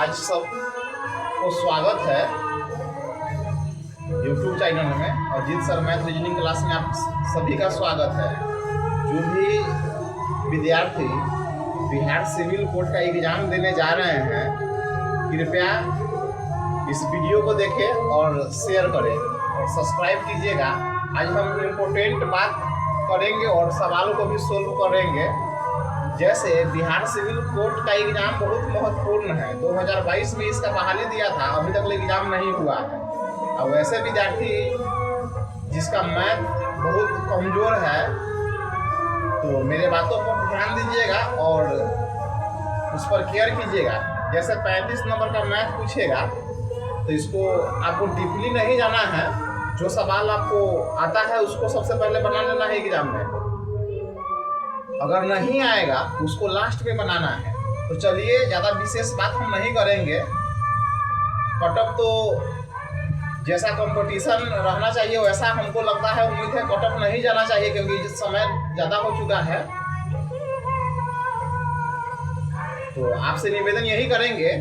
आज सब को स्वागत है YouTube चैनल में। और जीत सर मैथ रीजनिंग क्लास में आप सभी का स्वागत है। जो भी विद्यार्थी बिहार सिविल कोर्ट का एग्जाम देने जा रहे हैं, कृपया इस वीडियो को देखें और शेयर करें और सब्सक्राइब कीजिएगा। आज हम इम्पोर्टेंट बात करेंगे और सवालों को भी सोल्व करेंगे। जैसे बिहार सिविल कोर्ट का एग्जाम बहुत महत्वपूर्ण है। 2022 में इसका बहाली दिया था, अभी तक एग्जाम नहीं हुआ है। और वैसे विद्यार्थी जिसका मैथ बहुत कमजोर है, तो मेरे बातों पर ध्यान दीजिएगा और उस पर केयर कीजिएगा। जैसे 35 नंबर का मैथ पूछेगा तो इसको आपको डीपली नहीं जाना है। जो सवाल आपको आता है उसको सबसे पहले बना लेना है एग्जाम में। अगर नहीं आएगा तो उसको लास्ट में बनाना है। तो चलिए, ज़्यादा विशेष बात हम नहीं करेंगे। कटअप तो जैसा कंपटीशन रहना चाहिए वैसा हमको लगता है, उम्मीद है कटअप नहीं जाना चाहिए, क्योंकि समय ज़्यादा हो चुका है। तो आपसे निवेदन यही करेंगे,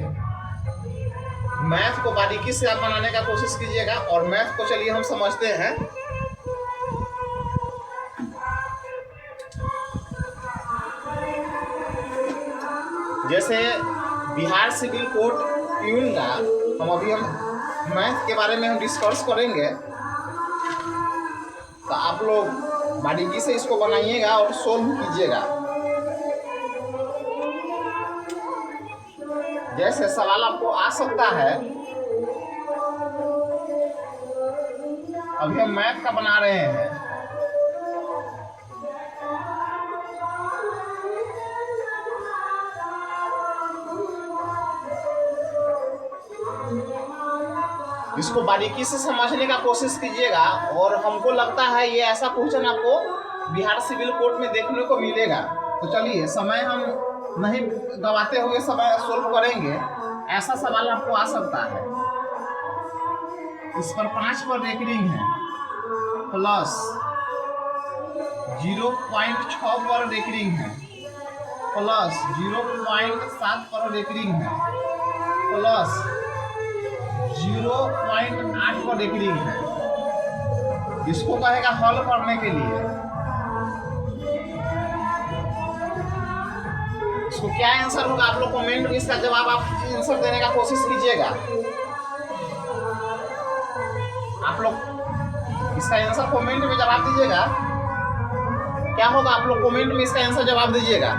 मैथ को बारीकी से आप बनाने का कोशिश कीजिएगा। और मैथ को चलिए हम समझते हैं। जैसे बिहार सिविल कोर्ट प्यून का हम मैथ के बारे में हम डिस्कस करेंगे, तो आप लोग बारीकी से इसको बनाइएगा और सोल्व कीजिएगा। जैसे सवाल आपको आ सकता है, अभी हम मैथ का बना रहे हैं। इसको बारीकी से समझने का कोशिश कीजिएगा। और हमको लगता है ये ऐसा क्वेश्चन आपको बिहार सिविल कोर्ट में देखने को मिलेगा। तो चलिए, समय हम नहीं गवाते हुए समय सोल्व करेंगे। ऐसा सवाल आपको आ सकता है, इस पर 5 पर रेकरिंग है, प्लस 0.6 पर रेकरिंग है, प्लस 0.7 पर रेकरिंग है, प्लस 0.8 पर रेकरिंग है। इसको कहेगा हल करने के लिए। इसको क्या आंसर होगा, आप लोग कमेंट में इसका जवाब आप आंसर देने का कोशिश कीजिएगा। आप लोग इसका आंसर कमेंट में जवाब दीजिएगा। क्या होगा, आप लोग कमेंट में इसका आंसर जवाब दीजिएगा।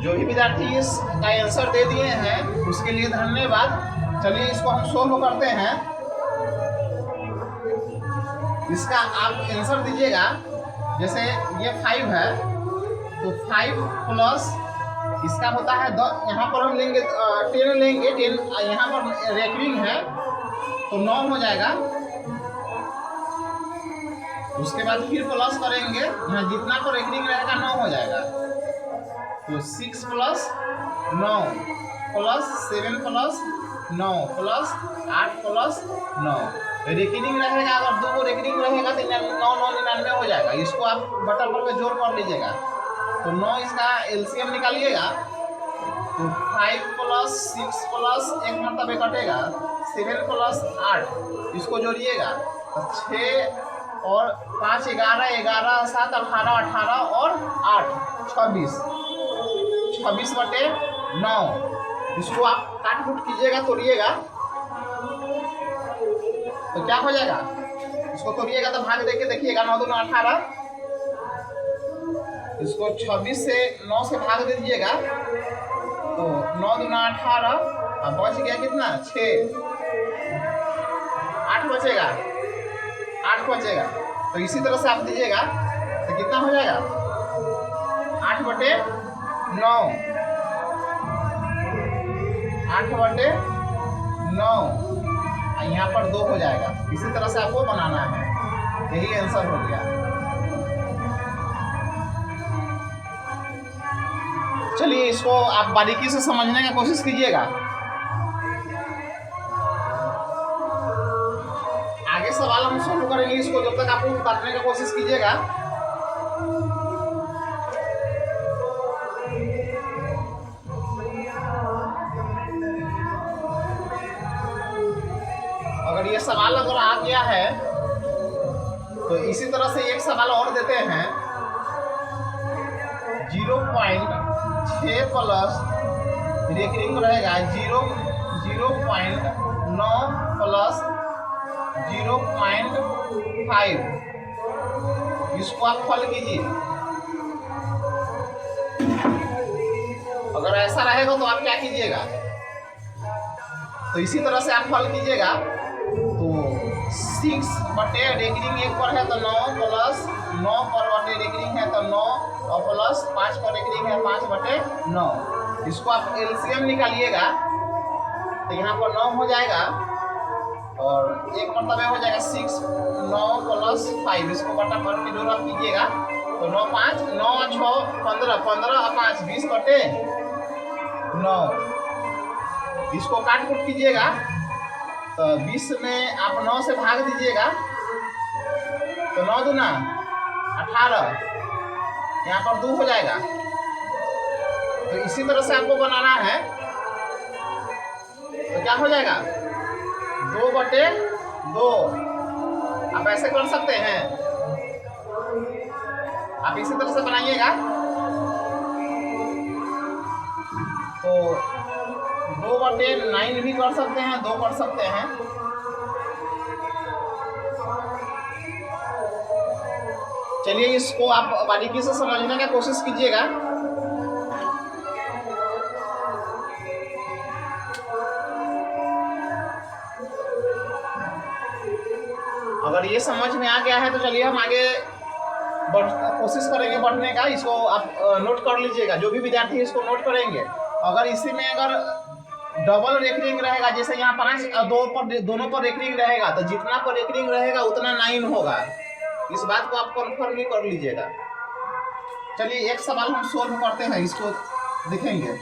जो भी विद्यार्थी इसका आंसर दे दिए हैं उसके लिए धन्यवाद। चलिए, इसको हम सोल्व करते हैं। इसका आप आंसर दीजिएगा। जैसे ये 5 है, तो 5 प्लस इसका होता है यहाँ पर हम लेंगे 10 लेंगे। 10 यहाँ पर रेकरिंग है तो 9 हो जाएगा। उसके बाद फिर प्लस करेंगे, यहाँ जितना पर रेकरिंग रहेगा 9 हो जाएगा। तो 6 plus 9 plus 7 plus 9 plus 8 plus 9 recurring रहेगा। अगर 2 रेकरिंग रहेगा तो 9 9 99 हो जाएगा। इसको आप बटन पर जोड़ कर लीजिएगा। तो 9 इसका एलसीएम निकालिएगा। तो 5 प्लस 6 प्लस एक मतलब कटेगा 7 प्लस 8, इसको जोड़िएगा तो 6 और 5 11 11 7 18 18 और 8 26 26/9। इसको आप काट फूट कीजिएगा, तोड़िएगा तो क्या हो जाएगा। इसको तोड़िएगा तो भाग देके देखिएगा, 9 दूना 18। इसको 26 से 9 से भाग दे दीजिएगा तो 9 दूना 18 और बच गया कितना 6, 8 बचेगा, 8 बचेगा। तो इसी तरह से आप दीजिएगा तो कितना हो जाएगा 8/9, 8/9। यहाँ पर 2 हो जाएगा। इसी तरह से आपको बनाना है। यही आंसर हो गया। चलिए इसको आप बारीकी से समझने का कोशिश कीजिएगा। आगे सवाल हम शुरू करेंगे इसको, जब तक आप काटने का कोशिश कीजिएगा। अगर ये सवाल अगर आ गया है तो इसी तरह से एक सवाल और देते हैं। 0.6 प्लस रेकरिंग रहेगा 0.9 प्लस 0.5, इसको आप हल कीजिए। अगर ऐसा रहेगा तो आप क्या कीजिएगा, तो इसी तरह से आप हल कीजिएगा। तो 6 बटे रेकरिंग 1 पर है तो 9 प्लस 9 पर बटे रेकरिंग है तो 9 और प्लस 5 पर रेकरिंग है 5 बटे 9। इसको आप एलसीएम निकालिएगा तो यहाँ पर 9 हो जाएगा और एक मतलब हो जाएगा 6, 9 प्लस 5, इसको बटा पर के जोड़ आप कीजिएगा तो 9 5 9 6 15 15 और 5 20 बटे 9। इसको काट कूट कीजिएगा तो 20 में आप 9 से भाग दीजिएगा तो 9 दूना 18, यहाँ पर 2 हो जाएगा। तो इसी तरह से आपको बनाना है तो क्या हो जाएगा 2 बटे 2। आप ऐसे कर सकते हैं, आप इसी तरह से बनाइएगा तो 2 बटे 9 भी कर सकते हैं, 2 कर सकते हैं। चलिए इसको आप बारीकी से समझने का कोशिश कीजिएगा। अगर ये समझ में आ गया है तो चलिए हम आगे कोशिश करेंगे बढ़ने का। इसको आप नोट कर लीजिएगा, जो भी विद्यार्थी इसको नोट करेंगे। अगर इसी में अगर डबल रेकरिंग रहेगा, जैसे यहाँ 5 दोनों पर रेकरिंग रहेगा तो जितना पर रेकरिंग रहेगा उतना 9 होगा। इस बात को आप कन्फर्म भी कर लीजिएगा। चलिए एक सवाल हम सोल्व करते हैं, इसको देखेंगे।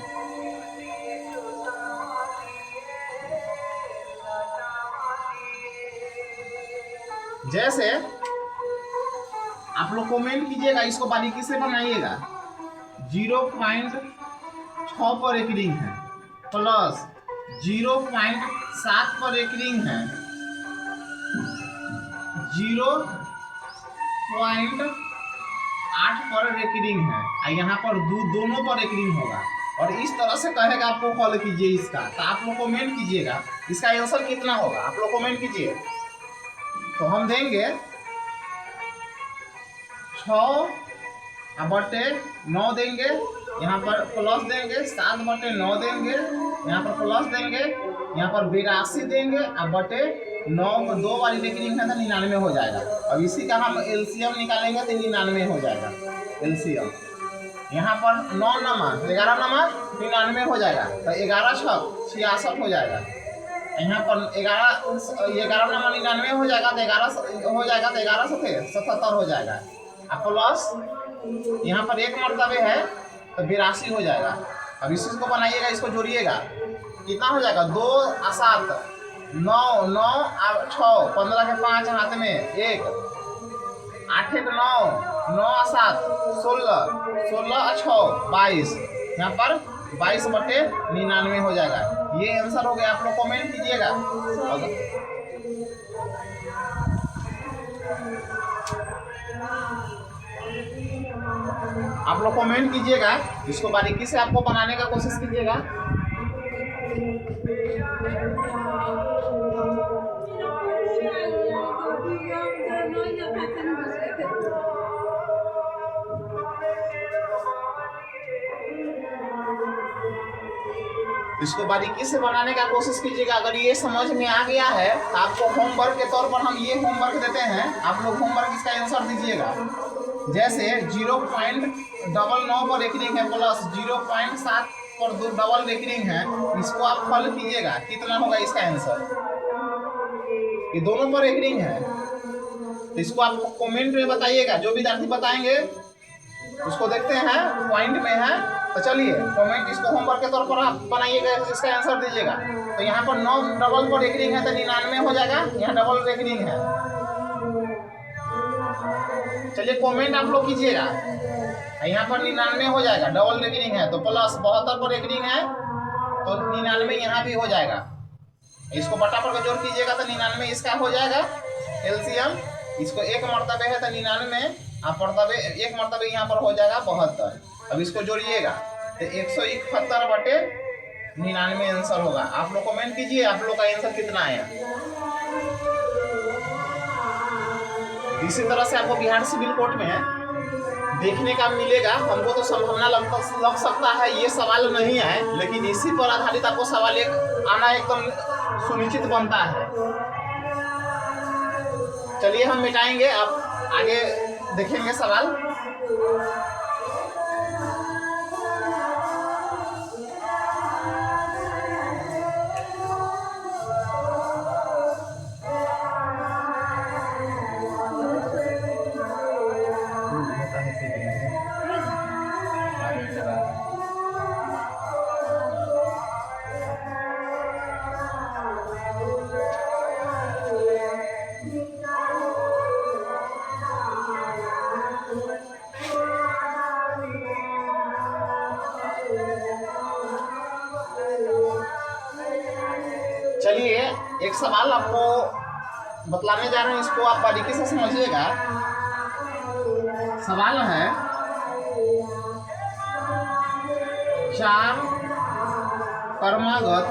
जैसे आप लोग कमेंट कीजिएगा, इसको बारीकी से बनाइएगा। 0.6 पर रेकरिंग है प्लस 0.7 पर रेकरिंग है 0.8 पर रेकरिंग है, यहाँ पर दोनों पर रेकरिंग होगा। और इस तरह से कहेगा आपको हल कीजिए इसका, तो आप लोग कमेंट कीजिएगा इसका आंसर कितना होगा। आप लोग कमेंट कीजिए तो हम देंगे 6 बटे 9 देंगे, यहाँ पर प्लस देंगे 7 बटे 9 देंगे, यहाँ पर प्लस देंगे, यहाँ पर 82 देंगे और बटे 9 में 2 वाली रेकरिंग है तो 99 हो जाएगा। अब इसी का हम एलसीएम निकालेंगे तो 99 हो जाएगा एलसीएम। यहाँ पर 9 नंबर 11 नंबर 99 हो जाएगा तो 11 6 66 हो जाएगा। यहाँ पर 11 नंबर 99 हो जाएगा तो 11 हो जाएगा तो 11 से 77 हो जाएगा। अब प्लस यहाँ पर एक मरतबे है तो 82 हो जाएगा। अब इसी को बनाइएगा, इसको जोड़िएगा कितना हो जाएगा 2 और 7 9 9 और 6 15 के 5 हाथ में 1 8 के 9 9 और 7 16 16 और 6 22, यहाँ पर 22 बटे 99 हो जाएगा। ये आंसर हो गया। आप लोग कमेंट कीजिएगा। आप लोग कमेंट कीजिएगा, इसको बारीकी से आपको बनाने का कोशिश कीजिएगा। इसको बारीकी से बनाने का कोशिश कीजिएगा। अगर ये समझ में आ गया है तो आपको होमवर्क के तौर पर हम ये होमवर्क देते हैं, आप लोग होमवर्क इसका आंसर दीजिएगा। जैसे 0.99 पर रेकरिंग है प्लस 0.7 पर डबल रेकरिंग है, इसको आप हल कीजिएगा कितना होगा इसका आंसर। ये दोनों पर रेकरिंग है तो इसको आप कमेंट में बताइएगा। जो विद्यार्थी बताएंगे उसको देखते हैं पॉइंट में है तो तो चलिए कमेंट इसको होमवर्क के तौर पर आप बनाइएगा, इसका आंसर दीजिएगा। तो यहाँ पर 9 डबल पर रेकरिंग है तो 99 हो जाएगा, यहाँ डबल रेकरिंग है। चलिए कमेंट आप लोग कीजिएगा, यहाँ पर 99 हो जाएगा, डबल रेकरिंग है तो प्लस 72 पर रेकरिंग है तो 99 यहाँ भी हो जाएगा। इसको बटा पर जोड़ कीजिएगा तो 99 इसका हो जाएगा एलसीएम। इसको एक मरतबे है तो 99 आप मरतबे एक मरतबे यहाँ पर हो जाएगा 72। अब इसको जोड़िएगा तो 171 बटे 99 आंसर होगा। आप लोग कमेंट कीजिए आप लोग का आंसर कितना आया। इसी तरह से आपको बिहार सिविल कोर्ट में देखने का मिलेगा। हमको तो संभावना लग सकता है ये सवाल नहीं है, लेकिन इसी पर आधारित आपको सवाल एक आना एकदम सुनिश्चित बनता है। चलिए हम मिटाएंगे, आप आगे देखेंगे सवाल। चलिए एक सवाल आपको बतलाने जा रहे हैं, इसको आप बारीकी से समझिएगा। सवाल है 4 क्रमागत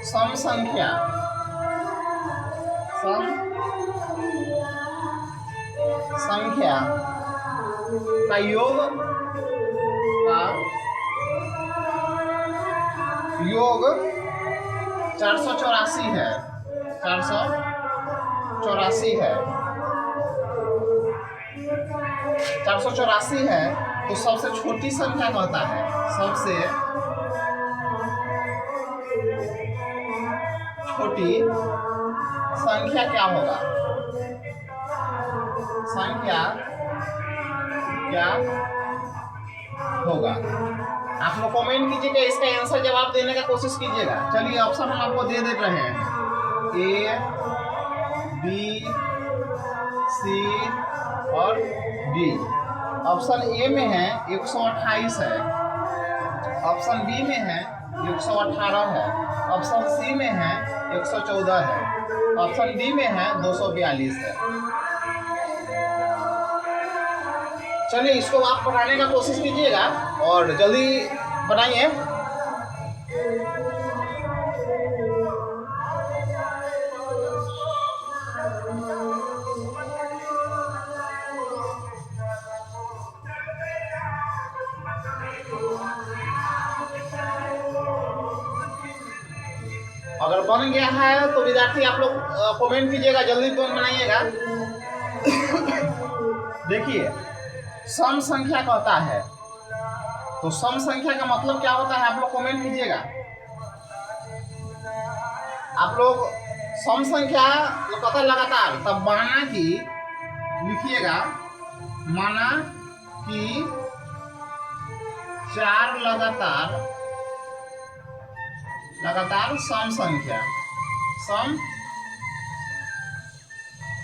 सम संख्या का योग 484 है। 484 है तो सबसे छोटी संख्या कहता है, सबसे छोटी संख्या क्या होगा, आप लोग कमेंट कीजिएगा, इसका आंसर जवाब देने का कोशिश कीजिएगा। चलिए ऑप्शन हम आपको दे रहे हैं, ए, बी, सी और डी। ऑप्शन ए में है 128 है, ऑप्शन बी में है 118 है, ऑप्शन सी में है 114 है, ऑप्शन डी में है 242 है। चलिए इसको आप बनाने का कोशिश कीजिएगा और जल्दी बनाइए। अगर बन गया है तो विद्यार्थी आप लोग कमेंट कीजिएगा, जल्दी बनाइएगा। देखिए सम संख्या कहता है तो सम संख्या का मतलब क्या होता है आप लोग कमेंट कीजिएगा। आप लोग सम संख्या कहता है लगातार, तब माना कि लिखिएगा, माना कि 4 लगातार सम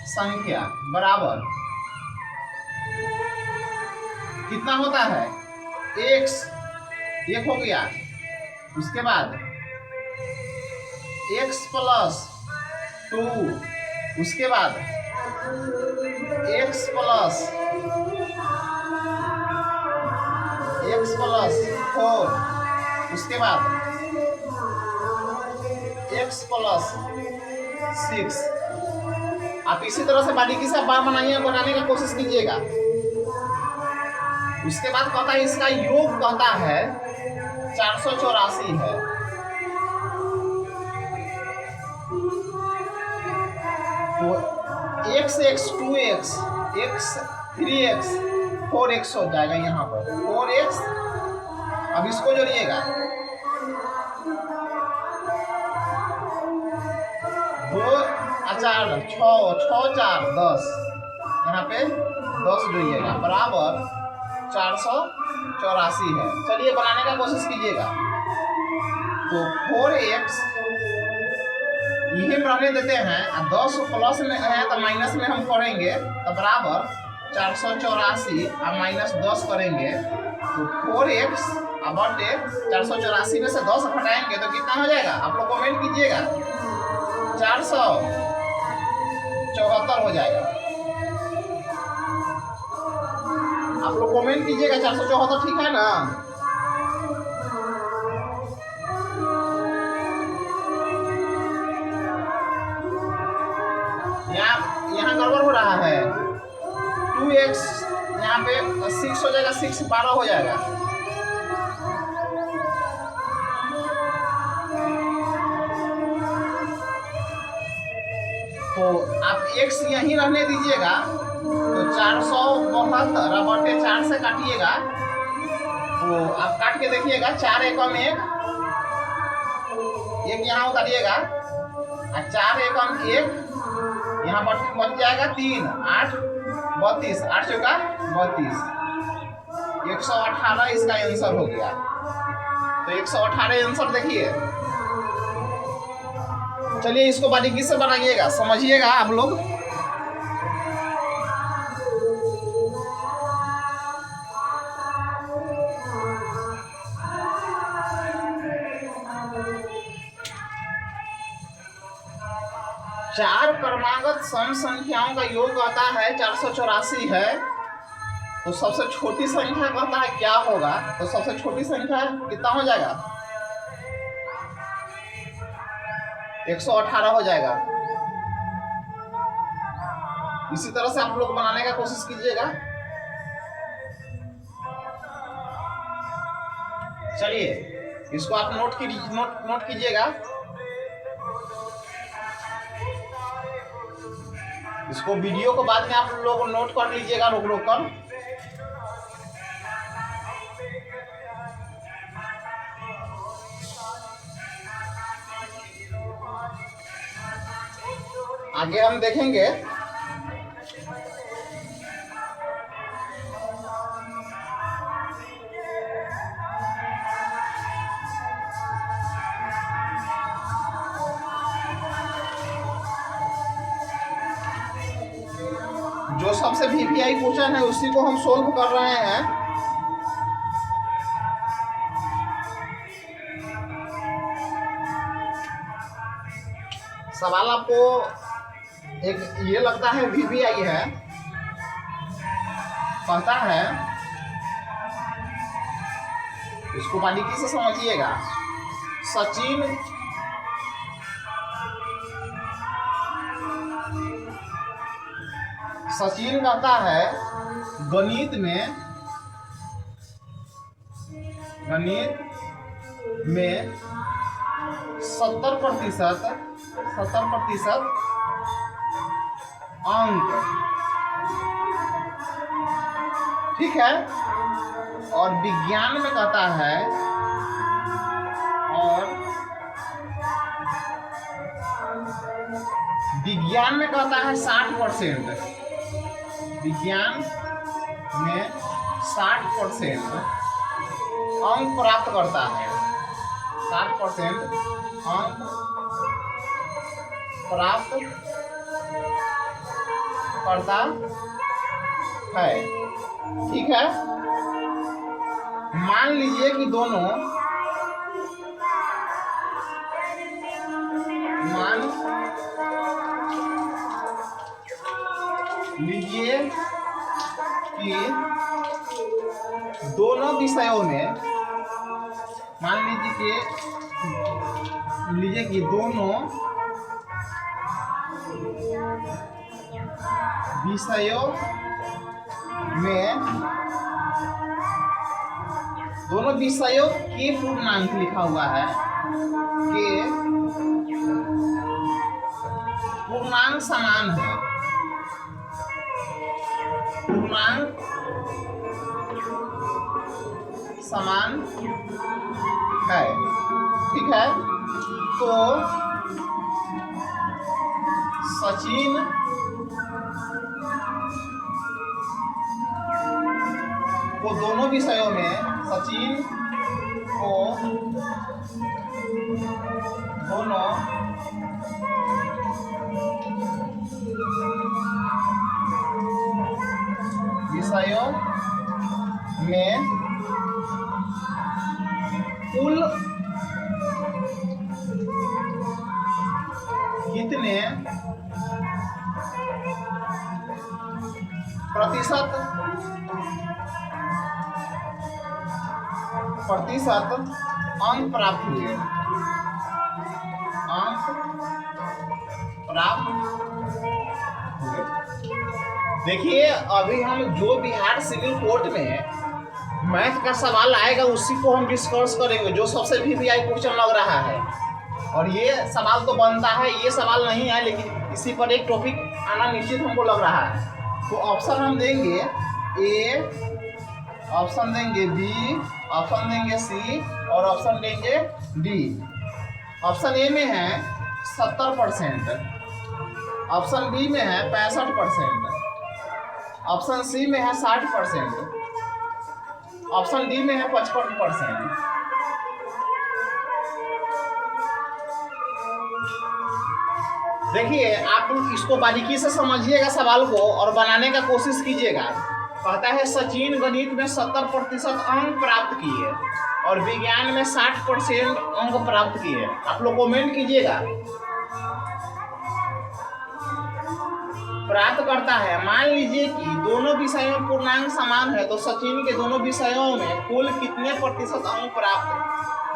संख्या बराबर कितना होता है, x 1 हो गया, उसके बाद x + 2, उसके बाद x + 4, उसके बाद x + 6। आप इसी तरह से बारीकी से बार बनाने का कोशिश कीजिएगा। उसके बाद कहता है इसका योग कहता है 484 है। तो x 2x x 3x 4x हो जाएगा, यहाँ पर 4x। अब इसको जोड़िएगा, 2 4 6 6 4 10, यहाँ पे 10 जोड़िएगा बराबर 484 है। चलिए बनाने का कोशिश कीजिएगा। तो 4x यही रहने देते हैं, 10 प्लस में है तो माइनस में हम करेंगे तो बराबर 484 और माइनस 10 करेंगे तो 4x बटे 484 में से 10 हटाएंगे तो कितना हो जाएगा, आप लोग कमेंट कीजिएगा। 474 हो जाएगा। आप लोग कमेंट कीजिएगा 474 ठीक है ना। यहाँ गड़बड़ हो रहा है। 2x यहाँ पे 6 हो जाएगा, 6 12 हो जाएगा। तो आप x यहीं रहने दीजिएगा तो 472 बटे 4 से काटिएगा तो आप काट के देखिएगा 4 एकम 1 यहाँ उतारिएगा और 4 एकम 1 यहाँ बच जाएगा 3 8 32 8 चौका 32 118 इसका आंसर हो गया। तो 118 आंसर देखिए। चलिए इसको बारीकी से बनाइएगा, समझिएगा आप लोग। चार क्रमागत सम संख्याओं का योग आता है 484 है। तो सबसे छोटी संख्या कहता है क्या होगा, तो सबसे छोटी संख्या कितना हो जाएगा, 118 हो जाएगा। इसी तरह से आप लोग बनाने का कोशिश कीजिएगा। चलिए इसको आप नोट कीजिएगा। इसको वीडियो को बाद में आप लोग नोट कर लीजिएगा रोक कर। आगे हम देखेंगे जो सबसे VVI क्वेश्चन है उसी को हम सोल्व कर रहे हैं। सवाल आपको एक ये लगता है VVI है, कहता है, इसको बारीकी से समझिएगा। सचिन कहता है गणित में 70% अंक, ठीक है। और विज्ञान में कहता है, विज्ञान में कहता है 60%, विज्ञान में 60% अंक प्राप्त करता है, 60% अंक प्राप्त करता है, ठीक है। मान लीजिए कि दोनों, मान लीजिए कि दोनों विषयों में, मान लीजिए कि दोनों विषयों में, दोनों विषयों के पूर्णांक लिखा हुआ है, के पूर्णांक समान है, पूर्णांक समान है, ठीक है। तो सचिन को दोनों विषयों में सचिन को दोनों विषयों में कुल कितने प्रतिशत अंक प्राप्त हुए। अंक प्राप्त हुए। देखिए अभी हम जो बिहार सिविल कोर्ट में मैथ का सवाल आएगा उसी को हम डिस्कस करेंगे, जो सबसे वीवीआई क्वेश्चन लग रहा है। और ये सवाल तो बनता है, ये सवाल नहीं है, लेकिन इसी पर एक टॉपिक आना निश्चित हमको लग रहा है। तो ऑप्शन हम देंगे ए, ऑप्शन देंगे बी, ऑप्शन देंगे सी और ऑप्शन देंगे डी। ऑप्शन ए में है 70%, ऑप्शन बी में है 65%, ऑप्शन सी में है 60%, ऑप्शन डी में है 55%। देखिए आप इसको बारीकी से समझिएगा सवाल को और बनाने का कोशिश कीजिएगा। कहता है सचिन गणित में 70% अंक प्राप्त किए और विज्ञान में 60% अंक प्राप्त किए। आप लोग कमेंट कीजिएगा। प्राप्त करता है, मान लीजिए कि दोनों विषयों में पूर्णांक समान है तो सचिन के दोनों विषयों में कुल कितने प्रतिशत अंक प्राप्त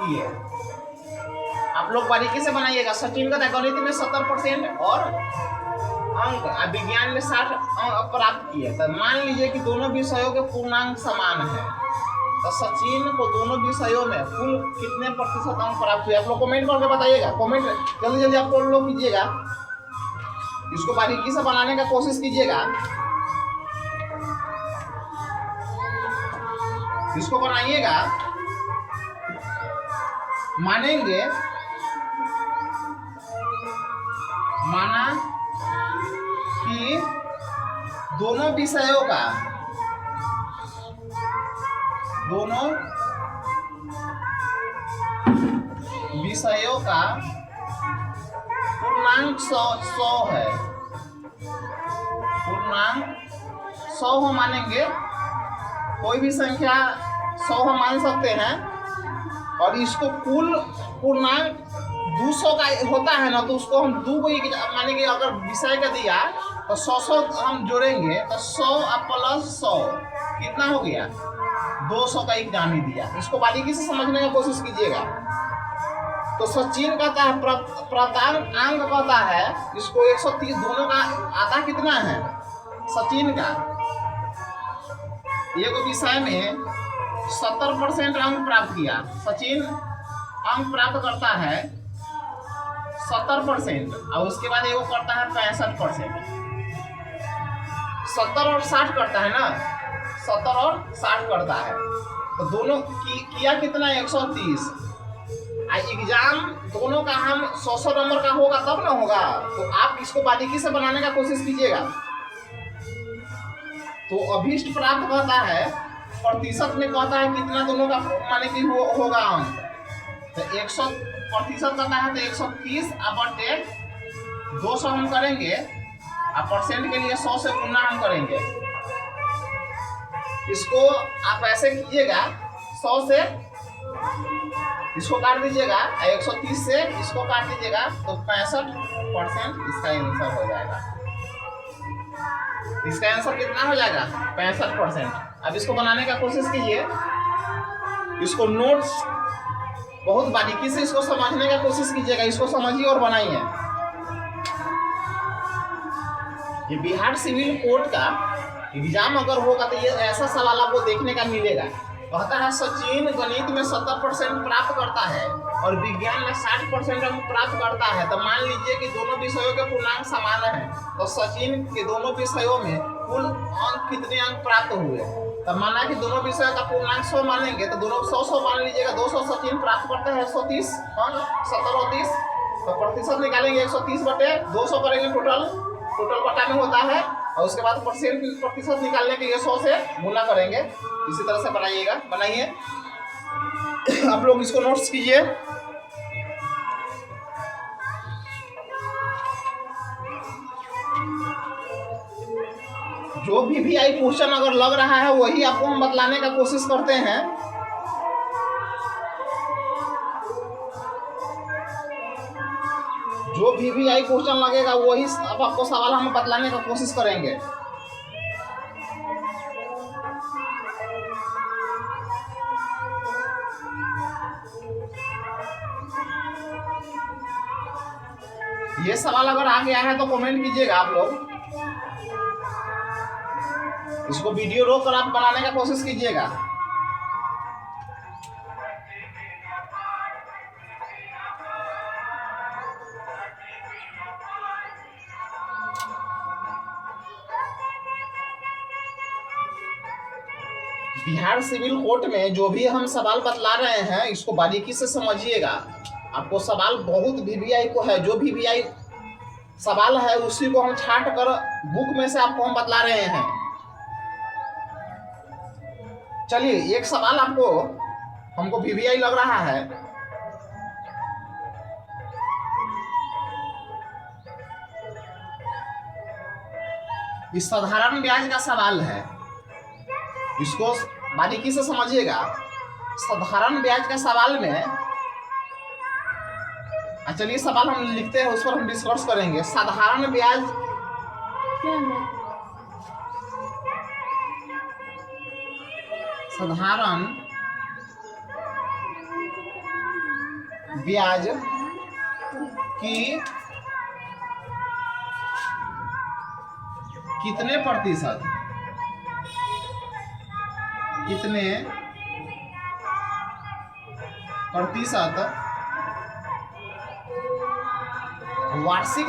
किए। आप लोग बारीकी से बनाइएगा। सचिन का गणित में 70% और अंक विज्ञान में 60 अंक प्राप्त किए। तो मान लीजिए कि दोनों विषयों के पूर्णांक समान है तो सचिन को दोनों विषयों में कुल कितने प्रतिशत अंक प्राप्त हुए। आप लोग कमेंट करके बताइएगा। कमेंट जल्दी जल्दी आप लोग कीजिएगा, इसको बारीकी से बनाने का कोशिश कीजिएगा। इसको बनाइएगा। माना कि दोनों विषयों का पूर्णांक 100 है। पूर्णांक 100 हम मानेंगे, कोई भी संख्या 100 हम मान सकते हैं। और इसको कुल पूर्णांक 200 का होता है ना, तो उसको हम दो को मानेंगे। अगर विषय का दिया तो 100 हम जोड़ेंगे तो 100 प्लस 100 कितना हो गया, 200 का एग्जाम ही दिया। इसको बारीकी से समझने की कोशिश कीजिएगा। तो सचिन कहता है प्राप्तांक अंक कहता है इसको 130, दोनों का आता कितना है सचिन का। एक विषय में 70% अंक प्राप्त किया, सचिन अंक प्राप्त करता है 70% और उसके बाद वो करता है 65%। 70 और 60 करता है ना, 70 और 60 करता है। तो दोनों किया कितना, 130। एग्जाम दोनों का हम 100 नंबर का होगा तब ना होगा। तो आप इसको बारीकी से बनाने का कोशिश कीजिएगा। तो अभीष्ट प्राप्त कहता है, प्रतिशत में कहता है कितना दोनों का माने कि होगा अंक। तो 100% कहता है तो 130 बटे 200 हम करेंगे और परसेंट के लिए 100 से गुना हम करेंगे। इसको आप ऐसे कीजिएगा, 100 से इसको काट दीजिएगा, 130 से इसको काट दीजिएगा तो 65% इसका आंसर हो जाएगा। इसका आंसर कितना हो जाएगा, 65%। अब इसको बनाने का कोशिश कीजिए। इसको नोट्स बहुत बारीकी से इसको समझने का कोशिश कीजिएगा। इसको समझिए और बनाइए। ये बिहार सिविल कोर्ट का एग्जाम अगर होगा तो ये ऐसा सवाल आपको देखने का मिलेगा। कहता है सचिन गणित में 70% प्राप्त करता है और विज्ञान में 60% अंक प्राप्त करता है। तो मान लीजिए कि दोनों विषयों के पूर्णांक समान है तो सचिन के दोनों विषयों में कुल अंक कितने अंक प्राप्त हुए। तो माना कि दोनों विषयों का पूर्णांक 100 मानेंगे तो दोनों 100 मान लीजिएगा। 200 सचिन प्राप्त करता है, 130 70 और 30 तो प्रतिशत निकालेंगे 130 बटे 200 करेंगे। टोटल बटा में होता है और उसके बाद प्रतिशत निकालने के लिए 100 से गुना करेंगे। इसी तरह से बनाइएगा, बनाइए। आप लोग इसको नोट्स कीजिए। जो भी आई क्वेश्चन अगर लग रहा है वही आपको हम बतलाने का कोशिश करते हैं। जो भी आई क्वेश्चन लगेगा वही अब आपको सवाल हम बतलाने का कोशिश करेंगे। ये सवाल अगर आ गया है तो कमेंट कीजिएगा आप लोग। इसको वीडियो रोक कर आप बनाने का कोशिश कीजिएगा। बिहार सिविल कोर्ट में जो भी हम सवाल बतला रहे हैं इसको बारीकी से समझिएगा। आपको सवाल बहुत वीवीआई को है, जो वीवीआई सवाल है उसी को हम छांट कर बुक में से आपको हम बतला रहे हैं। चलिए, एक सवाल आपको हमको वीवीआई लग रहा है। इस साधारण ब्याज का सवाल है, इसको बारीकी से समझिएगा। साधारण ब्याज का सवाल में, चलिए सवाल हम लिखते हैं, उस पर हम डिस्कस करेंगे। साधारण ब्याज क्या है? साधारण ब्याज की कितने प्रतिशत वार्षिक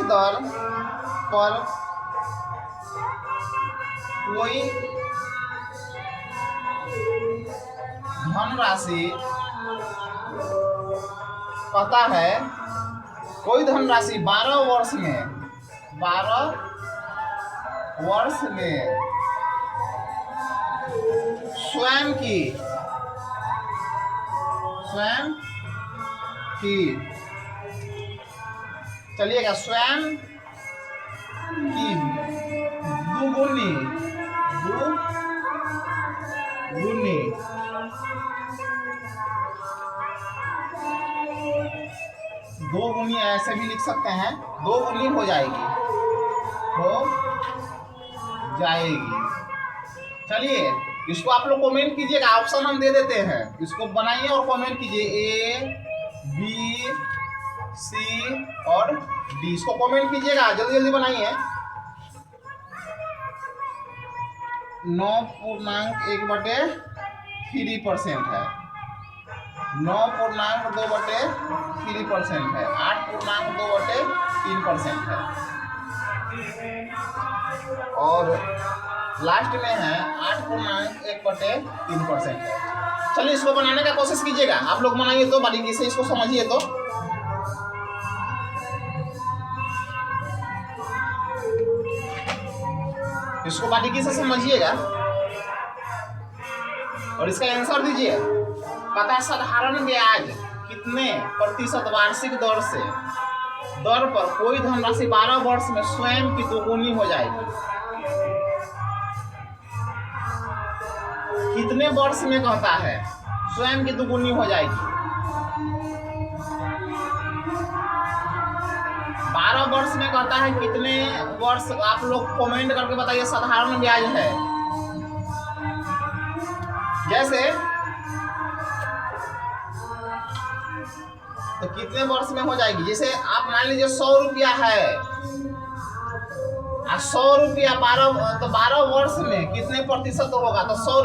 दर पर कोई धनराशि पता है, कोई धनराशि 12 वर्ष में स्वयं की चलिएगा स्वयं की दुगुनी दो गुनी ऐसे भी लिख सकते हैं, 2 गुनी हो जाएगी। चलिए, इसको आप लोग कमेंट कीजिएगा, ऑप्शन हम दे देते हैं। इसको बनाइए और कमेंट कीजिए A, B, C और D। इसको कमेंट कीजिएगा, जल्दी जल्दी बनाइए। 9.1/3% है, 9.2/3% है, 8.2/3% है और लास्ट में है 8.1/3% है। चलिए, इसको बनाने का कोशिश कीजिएगा। आप लोग बनाइए तो बारीकी से इसको समझिए तो। इसको बारीकी से समझिएगा और इसका आंसर दीजिए। पता है साधारण ब्याज कितने प्रतिशत वार्षिक दर पर कोई धनराशि 12 वर्ष में स्वयं की दोगुनी हो जाएगी। कितने वर्ष में कहता है स्वयं की दोगुनी हो जाएगी? 12 वर्ष में कहता है कितने वर्ष? आप लोग कमेंट करके बताइए। साधारण ब्याज है, जैसे तो कितने वर्ष में हो जाएगी? जैसे आप मान लीजिए 100 रुपया है, 100 रुपया 12 वर्ष में कितने प्रतिशत होगा? तो 100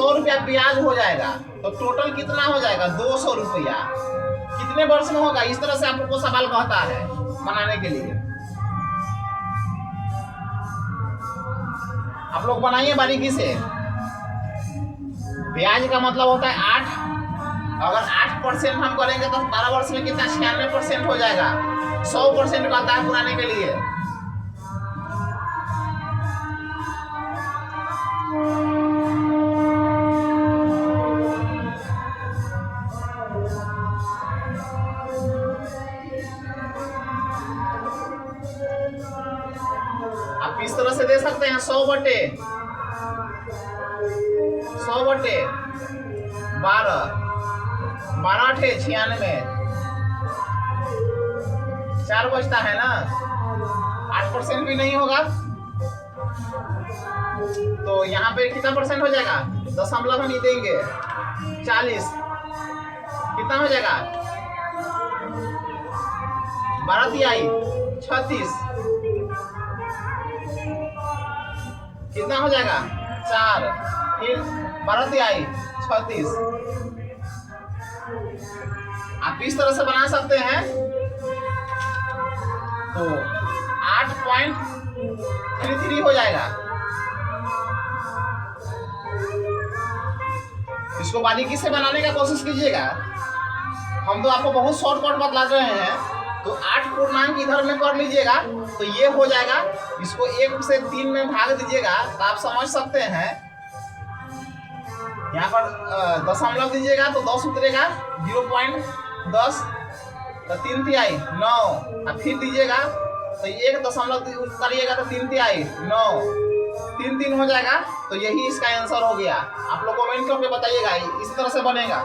रुपया ब्याज हो जाएगा, तो टोटल कितना हो जाएगा? 200 रुपया। कितने वर्ष में होगा? इस तरह से आपको सवाल कहता है बनाने के लिए। आप लोग बनाइए बारीकी से। ब्याज का मतलब होता है 8 अगर 8% हम करेंगे तो 12 वर्ष में कितना 96% हो जाएगा। 100% का आता है पुराने के लिए। आप इस तरह से दे सकते हैं 100/12, 12×8 = 96, 4 बचता है ना, 8% भी नहीं होगा तो यहाँ पे कितना परसेंट हो जाएगा, दशमलव हम ही देंगे 40, कितना हो जाएगा 12×3 = 36, कितना हो जाएगा 4, फिर 12×3 = 36। आप इस तरह से बना सकते हैं तो 8.33 हो जाएगा। इसको बारीकी से बनाने का कोशिश कीजिएगा, हम तो आपको बहुत शॉर्टकट बतला रहे हैं। तो 8 पूर्णांक इधर में कर लीजिएगा तो ये हो जाएगा। इसको 1 से 3 में भाग दीजिएगा तो आप समझ सकते हैं। यहाँ पर दशमलव दीजिएगा तो 10 उतरेगा, 0.10, तो 3×3 = 9, और फिर दीजिएगा तो 1 दशमलव करिएगा तो 3×3 = 9, 3 हो जाएगा। तो यही इसका आंसर हो गया। आप लोग कमेंट करके बताइएगा, इस तरह से बनेगा।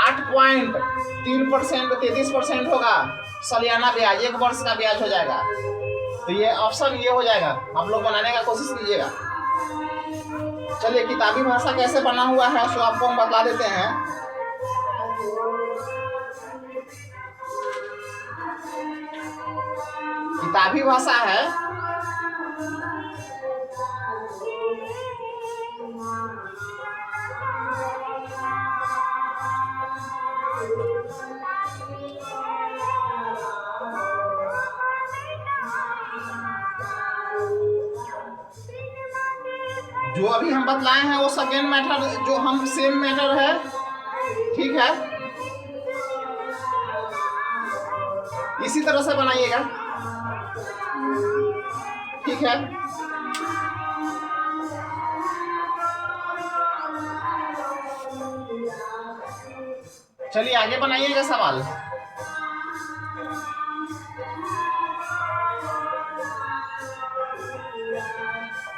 8.3% 33% होगा सालियाना ब्याज, 1 वर्ष का ब्याज हो जाएगा। तो ये ऑप्शन ये हो जाएगा। आप लोग बनाने का कोशिश कीजिएगा। चलिए किताबी भाषा कैसे बना हुआ है सो आपको हम बता देते हैं। किताबी भाषा है जो अभी हम बतलाए हैं वो सेकेंड मेथड, जो हम सेम मेथड है, ठीक है। इसी तरह से बनाइएगा, ठीक है। चलिए आगे बनाइएगा सवाल।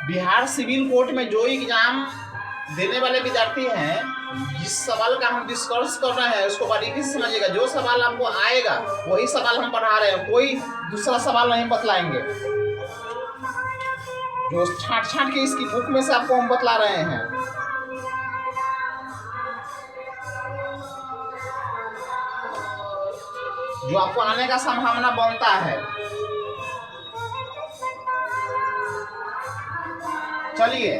बिहार सिविल कोर्ट में जो एग्जाम देने वाले विद्यार्थी हैं, जिस सवाल का हम डिस्कस कर रहे हैं उसको बारीकी से समझिएगा। जो सवाल आपको आएगा वही सवाल हम पढ़ा रहे हैं, कोई दूसरा सवाल नहीं बतलाएंगे। जो छांट छांट के इसकी बुक में से आपको हम बतला रहे हैं। जो आपको आने का संभावना बनता है। चलिए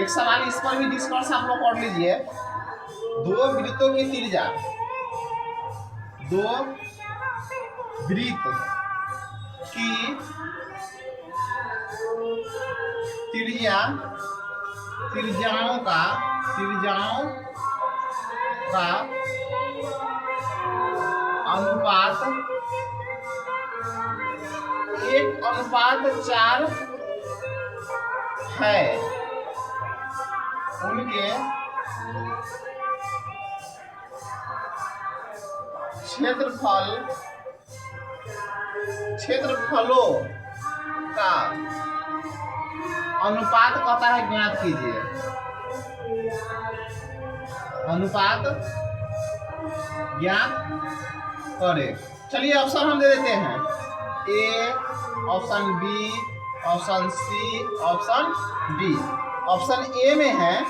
एक सवाल इस पर भी डिस्कस आप लोग कर लीजिए। 2 वृत्तों की त्रिज्या, 2 वृत्त की त्रिज्याओं का अनुपात 1:4 है। उनके क्षेत्रफलों का अनुपात कहता है ज्ञात कीजिए। अनुपात ज्ञात करें। चलिए ऑप्शन हम दे देते हैं, A, option B, option C, option D. Option A में है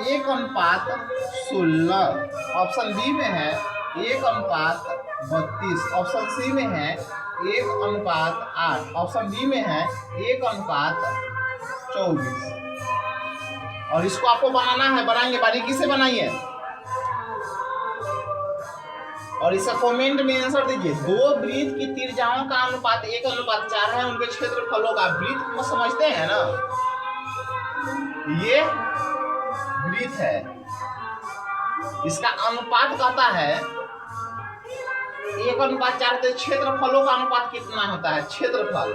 1:16, ऑप्शन बी में है 1:32, ऑप्शन सी में है 1:8, ऑप्शन डी में है 1:24। और इसको आपको बनाना है, बनाएंगे, बारीकी से बनाइए और इसका कमेंट में आंसर दीजिए। 2 वृत्त की त्रिज्याओं का अनुपात 1:4 है। उनके क्षेत्रफलों का, वृत्त को समझते हैं ना, ये वृत्त है, इसका अनुपात कहता है 1:4। तो क्षेत्रफलों का अनुपात कितना होता है? क्षेत्रफल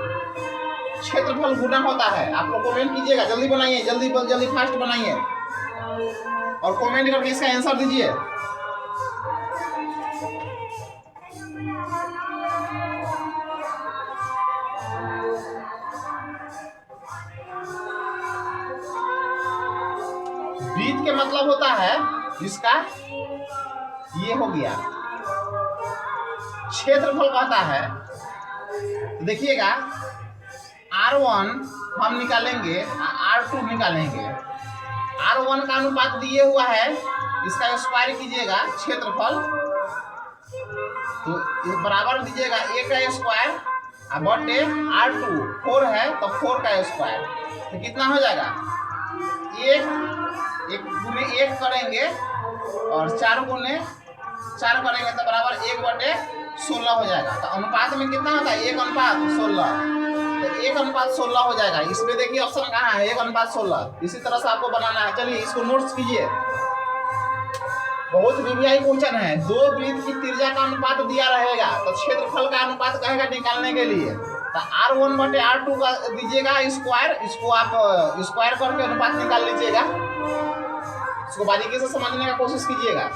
गुना होता है। आप लोग कमेंट कीजिएगा, जल्दी बनाइए, जल्दी फास्ट बनाइए और कमेंट करके इसका आंसर दीजिए। वृत्त के मतलब होता है इसका, ये हो गया क्षेत्रफल कहता है। तो देखिएगा R1 हम निकालेंगे, R2 निकालेंगे। R1 का अनुपात दिए हुआ है, इसका स्क्वायर कीजिएगा क्षेत्रफल, तो बराबर दीजिएगा 1 का स्क्वायर बटे R2 4 है तो 4 का स्क्वायर, तो कितना हो जाएगा? 1 गुने 1 करेंगे और 4 गुने 4 करेंगे तो बराबर 1/16 हो जाएगा। तो अनुपात में कितना होता है? 1:16। तो 1:16 हो जाएगा। इसमें देखिए ऑप्शन कहाँ है? 1:16। इसी तरह से आपको बनाना है। चलिए इसको नोट्स कीजिए, बहुत वीवीआई क्वेश्चन है। दो वृत्त की त्रिज्या का अनुपात दिया रहेगा तो क्षेत्रफल का अनुपात कहेगा निकालने के लिए। तो R1 बटे R2 का दीजिएगा स्क्वायर, इसको आप स्क्वायर करके अनुपात निकाल लीजिएगा। इसको बारीकी से समझने का कोशिश कीजिएगा।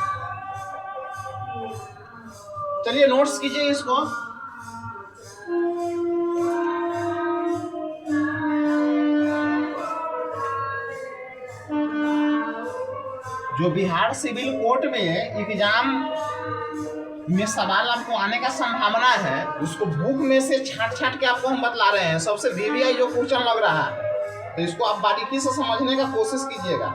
चलिए नोट्स कीजिए इसको। जो बिहार सिविल कोर्ट में एग्जाम में सवाल आपको आने का संभावना है, उसको बुक में से छांट के आपको हम बतला रहे हैं। सबसे वीवीआई जो क्वेश्चन लग रहा है, तो इसको आप बारीकी से समझने का कोशिश कीजिएगा।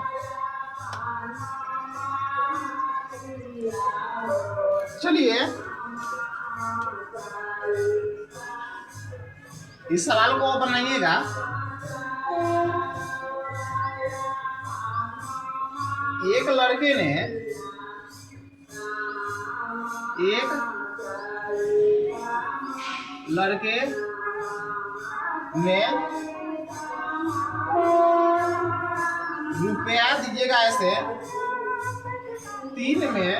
चलिए इस सवाल को बनाइएगा। एक लड़के ने रुपया दीजिएगा ऐसे 3 में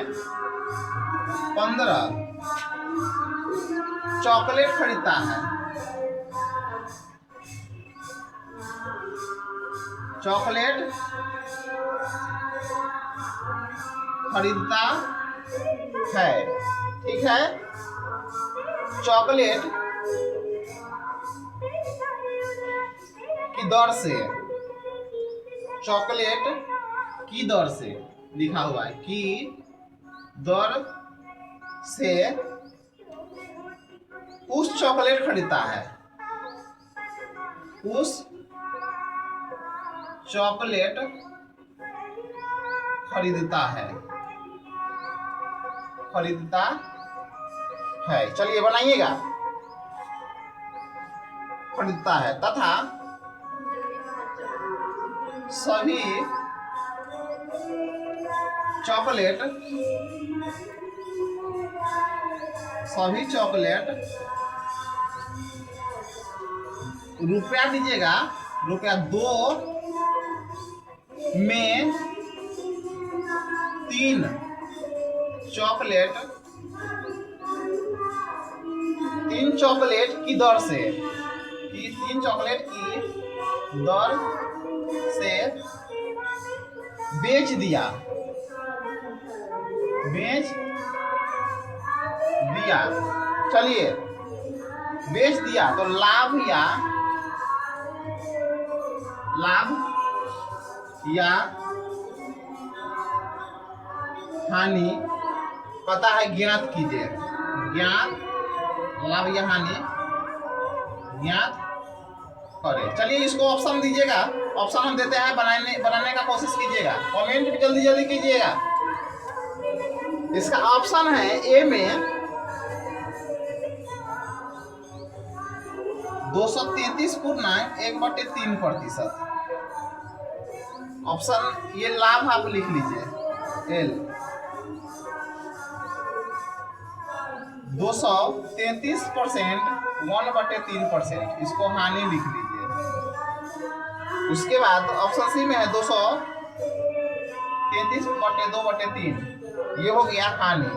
15 चॉकलेट खरीदता है। चॉकलेट खरीदता है, ठीक है। चॉकलेट की दर से लिखा हुआ है, की दर से उस चॉकलेट खरीदता है, उस चॉकलेट खरीदता है। चलिए बनाइएगा। खरीदता है तथा सभी चॉकलेट रुपया दीजिएगा, रुपया 2 में 3 चॉकलेट की दर से, बेच दिया। चलिए बेच दिया तो लाभ या हानि पता है ज्ञात कीजिए। लाभ या हानि ज्ञात करें। चलिए इसको ऑप्शन दीजिएगा। ऑप्शन हम देते हैं, बनाने का कोशिश कीजिएगा। कमेंट भी जल्दी कीजिएगा। इसका ऑप्शन है ए में 233.1/3%। ऑप्शन ये लाभ आप लिख लीजिए, एल 233% 1/3%, इसको हानि लिख लीजिए। उसके बाद ऑप्शन सी में है 233 33/2/3 ये हो गया हानि।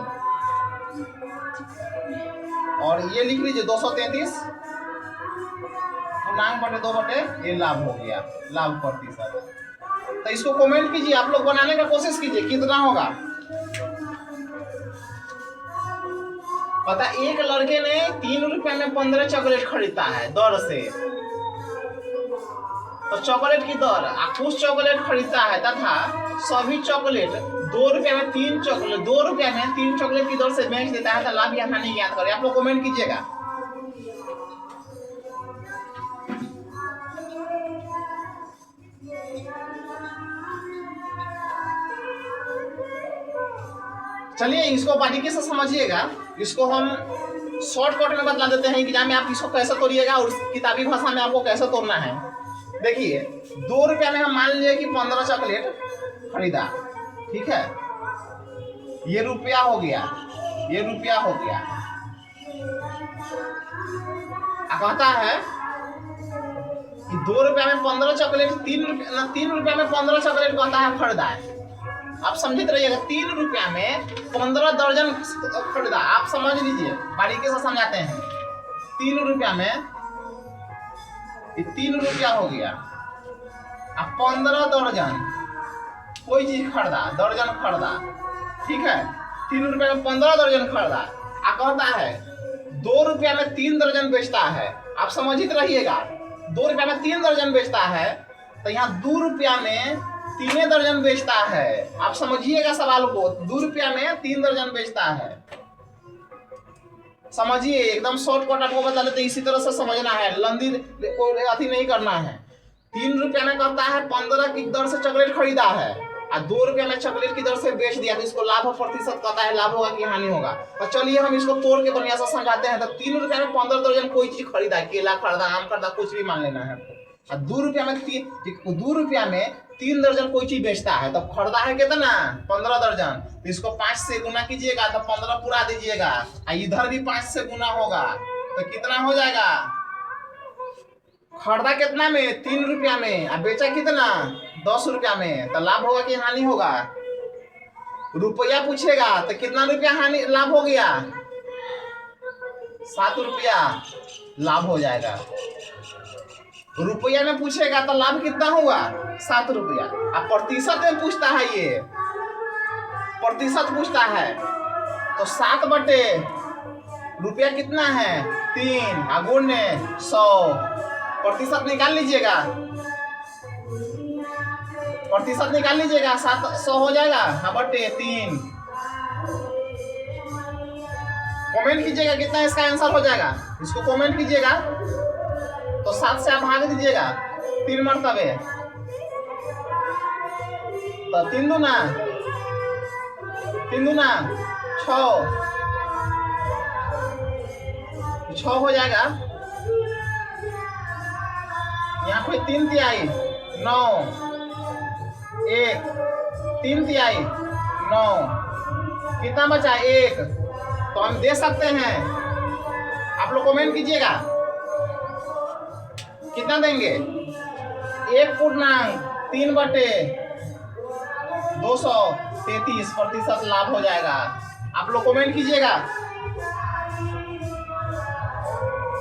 और ये लिख लीजिए 233/2 ये लाभ हो गया, लाभ प्रतिशत। तो इसको कमेंट कीजिए, आप लोग बनाने का कोशिश कीजिए कितना होगा। पता, एक लड़के ने 3 रुपए में 15 चॉकलेट खरीदा है दर से, तो चॉकलेट की दर कुछ चॉकलेट खरीदता है तथा सभी चॉकलेट 2 रुपए में 3 चॉकलेट 2 रुपए में 3 चॉकलेट की दर से बेच देता है, तो लाभ या हानि ज्ञात करें। आप लोग कमेंट कीजिएगा। चलिए इसको बारीकी से समझिएगा, इसको हम शॉर्टकट में बता देते हैं एग्जाम में आप इसको कैसे तोड़िएगा और किताबी भाषा में आपको कैसे तोड़ना है। देखिए 2 रुपया में हम मान लिए कि 15 चॉकलेट खरीदा, ठीक है, ये रुपया हो गया, ये रुपया हो गया। कहता है कि 2 रुपया में 15 चॉकलेट 3 रुपया में 15 चॉकलेट कहता है खरीदा है। आप समझते रहिएगा, 3 रुपया में 15 दर्जन खरीदा। आप समझ लीजिए, बारीकी से समझाते हैं। 3 रुपया में 3 रुपया हो गया, अब 15 दर्जन कोई चीज खरीदा, दर्जन खरीदा, ठीक है, 3 रुपया में 15 दर्जन खरीदा। कहता है 2 रुपया में 3 दर्जन बेचता है। आप समझित रहिएगा, 2 रुपया में 3 दर्जन बेचता है, तो यहाँ 2 रुपया में 3 दर्जन बेचता है। आप समझिएगा सवाल को, 2 रुपया में 3 दर्जन बेचता है। समझिए, एकदम शॉर्टकट आपको बता देते, इसी तरह से समझना है, लंदी कोई अति नहीं करना है। 3 रुपया में कहता है 15 की दर से चॉकलेट खरीदा है और 2 रुपया में चॉकलेट की दर से बेच दिया, तो इसको लाभ प्रतिशत कहता है, लाभ होगा कि हानि होगा। तो चलिए हम इसको तोड़ के बढ़िया से समझाते हैं। तो 3 रुपया में 15 दर्जन कोई चीज खरीदा, केला खरीदा, आम खरीदा, कुछ भी मान लेना है। और 2 रुपया में 3 दर्जन कोई चीज बेचता है, तो खरीदा है कितना 15 दर्जन, तो इसको 5 से गुना कीजिएगा तो 15 पूरा दीजिएगा, इधर भी 5 से गुना होगा तो कितना हो जाएगा। खरीदा कितना में 3 रुपया में, अब बेचा कितना 10 रुपया में, तो लाभ होगा कि हानि होगा। रुपया पूछेगा तो कितना रुपया हानि लाभ हो गया, 7 रुपया लाभ हो जाएगा। रुपया में पूछेगा तो लाभ कितना हुआ 7 रुपया। अब प्रतिशत में पूछता है, ये प्रतिशत पूछता है, तो 7 बटे रुपया कितना है 3 गुणे 100, प्रतिशत निकाल लीजिएगा, प्रतिशत निकाल लीजिएगा, 700 हो जाएगा बटे 3। कमेंट कीजिएगा कितना इसका आंसर हो जाएगा, इसको कमेंट कीजिएगा। तो 7 से आप भाग दीजिएगा 3 मरतबे, तो 3 दूना 6 हो जाएगा। यहाँ कोई 3 तिहाई 9, 1 3 तिहाई 9, कितना बचा 1, तो हम दे सकते हैं। आप लोग कमेंट कीजिएगा कितना देंगे, 1.3 बटे 233 प्रतिशत लाभ हो जाएगा। आप लोग कमेंट कीजिएगा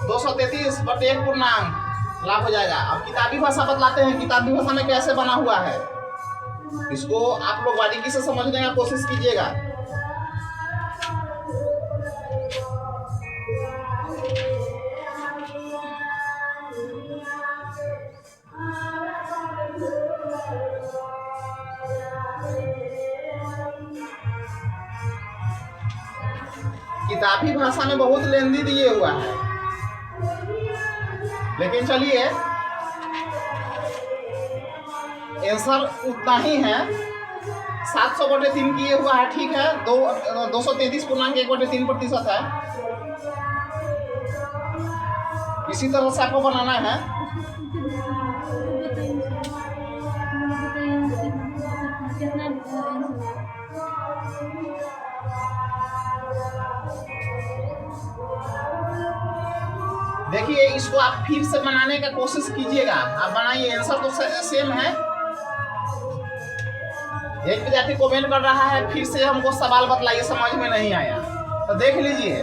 233 बटे 1 लाभ हो जाएगा। अब किताबी भाषा बतलाते हैं, किताबी भाषा में कैसे बना हुआ है, इसको आप लोग बारीकी से समझने का कोशिश कीजिएगा। किताबी भाषा में बहुत लेंदी दिए हुआ है, लेकिन चलिए आंसर उतना ही है, 700 बटे 3 किए हुआ है, ठीक है, 233.1 प्रतिशत है। इसी तरह से आपको बनाना है। देखिए इसको आप फिर से बनाने का कोशिश कीजिएगा, आप बनाइए, आंसर तो सेम है। एक विद्यार्थी कमेंट कर रहा है, फिर से हमको सवाल बतलाइए, समझ में नहीं आया। तो देख लीजिए,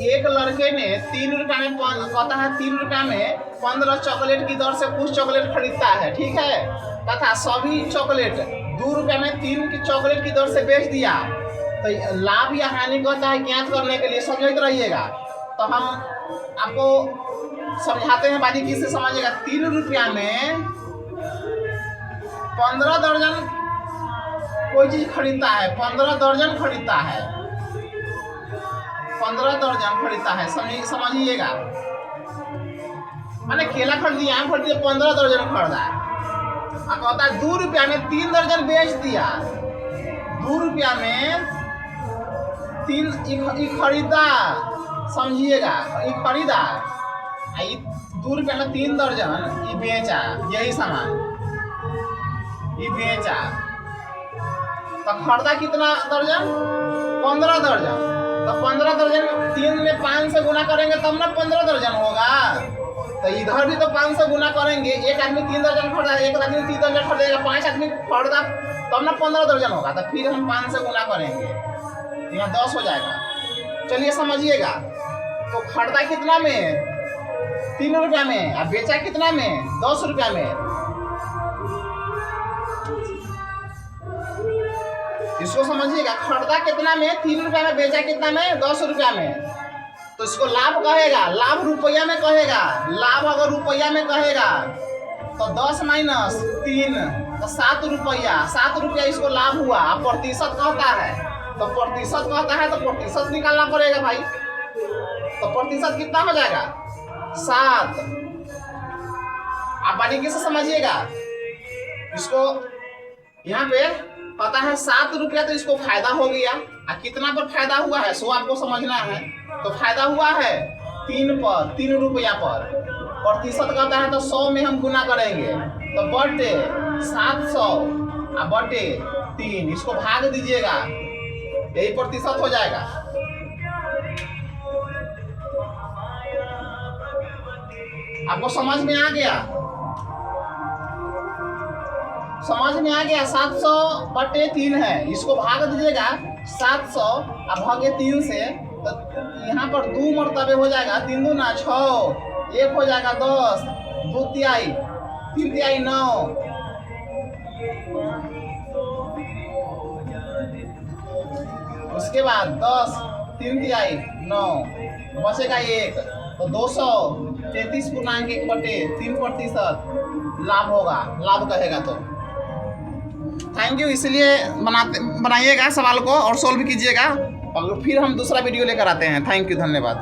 एक लड़के ने 3 रुपया में कहता है 3 रुपया में 15 चॉकलेट की दर से कुछ चॉकलेट खरीदता है, ठीक है, तथा सभी चॉकलेट 2 रुपया में 3 की चॉकलेट की दर से बेच दिया। तो लाभ या हानि कहता है ज्ञात करने के लिए समझते रहिएगा। तो हम आपको समझाते हैं, बारीकी से समझिएगा। 3 रुपया में 15 दर्जन कोई चीज खरीदता है, 15 दर्जन खरीदता है, 15 दर्जन खरीदता है, समझिएगा। मैंने केला खरीद दिया, आम खरीद दिया, 15 दर्जन खरीदा है। कहता है 2 रुपया में 3 दर्जन बेच दिया। 2 रुपया में 3 खरीदा, समझिएगा, खरीदा, 2 रुपया में 3 दर्जन ये बेचा, यही सामान ये बेचा। तो खरीदा कितना दर्जन? 15 दर्जन। तो 15 दर्जन 3 में 5 से गुना करेंगे तब ना 15 दर्जन होगा। तो इधर भी तो 5 से गुना करेंगे। एक आदमी 3 दर्जन खरीदा, एक आदमी 3 दर्जन खरीदेगा, 5 आदमी खरीदा तब ना 15 दर्जन होगा। तो फिर हम 5 से गुना करेंगे, यहाँ 10 हो जाएगा। चलिए समझिएगा। तो खरीदा कितना में? 3 रुपया में, और बेचा कितना में? 10 रुपया में। इसको समझिएगा, खरीदा कितना में? 3 रुपया में, बेचा कितना में? 10 रुपया में। तो इसको लाभ कहेगा। लाभ रुपया में कहेगा। लाभ अगर रुपया में कहेगा तो 10 माइनस 3 तो 7 रुपया। 7 रुपया इसको लाभ हुआ। प्रतिशत कहता है तो प्रतिशत कहता है तो प्रतिशत निकालना पड़ेगा भाई। तो प्रतिशत कितना हो जाएगा? 7। आप बारीकी से समझिएगा। इसको यहाँ पे पता है 7 रुपया, तो इसको फायदा हो गया। कितना पर फायदा हुआ है सो आपको समझना है। तो फायदा हुआ है 3 रुपया पर। प्रतिशत कहता है तो 100 में हम गुना करेंगे, तो बटे 700 बटे 3, इसको भाग दीजिएगा, यही प्रतिशत हो जाएगा। आपको समझ में आ गया? समझ में आ गया? 700 बटे 3 है, इसको भाग दीजिएगा 700 भागे 3 से। तो यहाँ पर 2 मरतबे हो जाएगा, 3 दूना 6, 1 हो जाएगा 10, 2 तिहाई, 3 तिहाई 9, उसके बाद 10, 3 तिहाई 9, बचेगा 1, तो 233.1 बटे 3% लाभ होगा। लाभ कहेगा तो थैंक यू। इसलिए बनाइएगा सवाल को और सोल्व कीजिएगा, और फिर हम दूसरा वीडियो लेकर आते हैं। थैंक यू, धन्यवाद।